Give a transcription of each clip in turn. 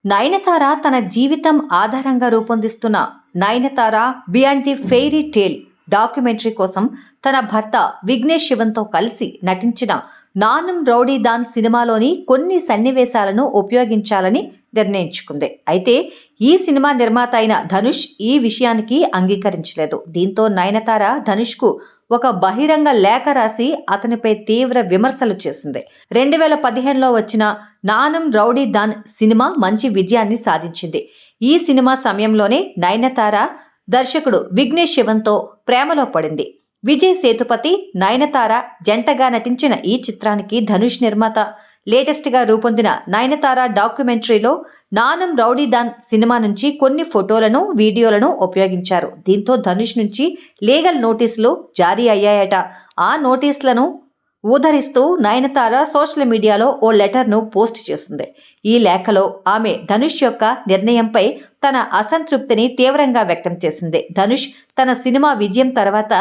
నయనతార తన జీవితం ఆధారంగా రూపొందిస్తున్న Nayanthara beyond the fairy tale documentary కోసం తన భర్త విఘ్నేష్ శివన్తో కలిసి నటించిన నానం రౌడీదాన్ సినిమాలోని కొన్ని సన్నివేశాలను ఉపయోగించాలని నిర్ణయించుకుంది. అయితే ఈ సినిమా నిర్మాత అయిన ధనుష్ ఈ విషయానికి అంగీకరించలేదు. దీంతో నయనతార ధనుష్కు ఒక బహిరంగ లేఖ రాసి అతనిపై తీవ్ర విమర్శలు చేసింది. 2015లో వచ్చిన నానం రౌడీ దాన్ సినిమా మంచి విజయాన్ని సాధించింది. ఈ సినిమా సమయంలోనే నయనతార దర్శకుడు విఘ్నేష్ శివన్తో ప్రేమలో పడింది. విజయ్ సేతుపతి, నయనతార జంటగా నటించిన ఈ చిత్రానికి ధనుష్ నిర్మాత. లేటెస్ట్గా రూపొందిన నయనతార డాక్యుమెంటరీలో నానం రౌడీదాన్ సినిమా నుంచి కొన్ని ఫోటోలను, వీడియోలను ఉపయోగించారు. దీంతో ధనుష్ నుంచి లీగల్ నోటీసులు జారీ అయ్యాయట. ఆ నోటీసులను ఊదరిస్తూ నయనతార సోషల్ మీడియాలో ఓ లెటర్ను పోస్ట్ చేసింది. ఈ లేఖలో ఆమె ధనుష్ యొక్క నిర్ణయంపై తన అసంతృప్తిని తీవ్రంగా వ్యక్తం చేసింది. ధనుష్ తన సినిమా విజయం తర్వాత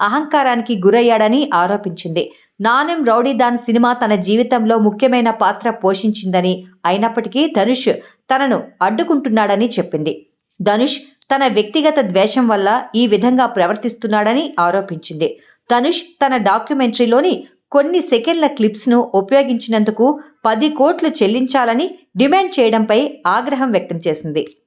అహంకారానికి గురయ్యాడని ఆరోపించింది. నానం రౌడీదాన్ సినిమా తన జీవితంలో ముఖ్యమైన పాత్ర పోషించిందని, అయినప్పటికీ ధనుష్ తనను అడ్డుకుంటున్నాడని చెప్పింది. ధనుష్ తన వ్యక్తిగత ద్వేషం వల్ల ఈ విధంగా ప్రవర్తిస్తున్నాడని ఆరోపించింది. ధనుష్ తన డాక్యుమెంటరీలోని కొన్ని సెకండ్ల క్లిప్స్ను ఉపయోగించినందుకు 10 కోట్లు చెల్లించాలని డిమాండ్ చేయడంపై ఆగ్రహం వ్యక్తం చేసింది.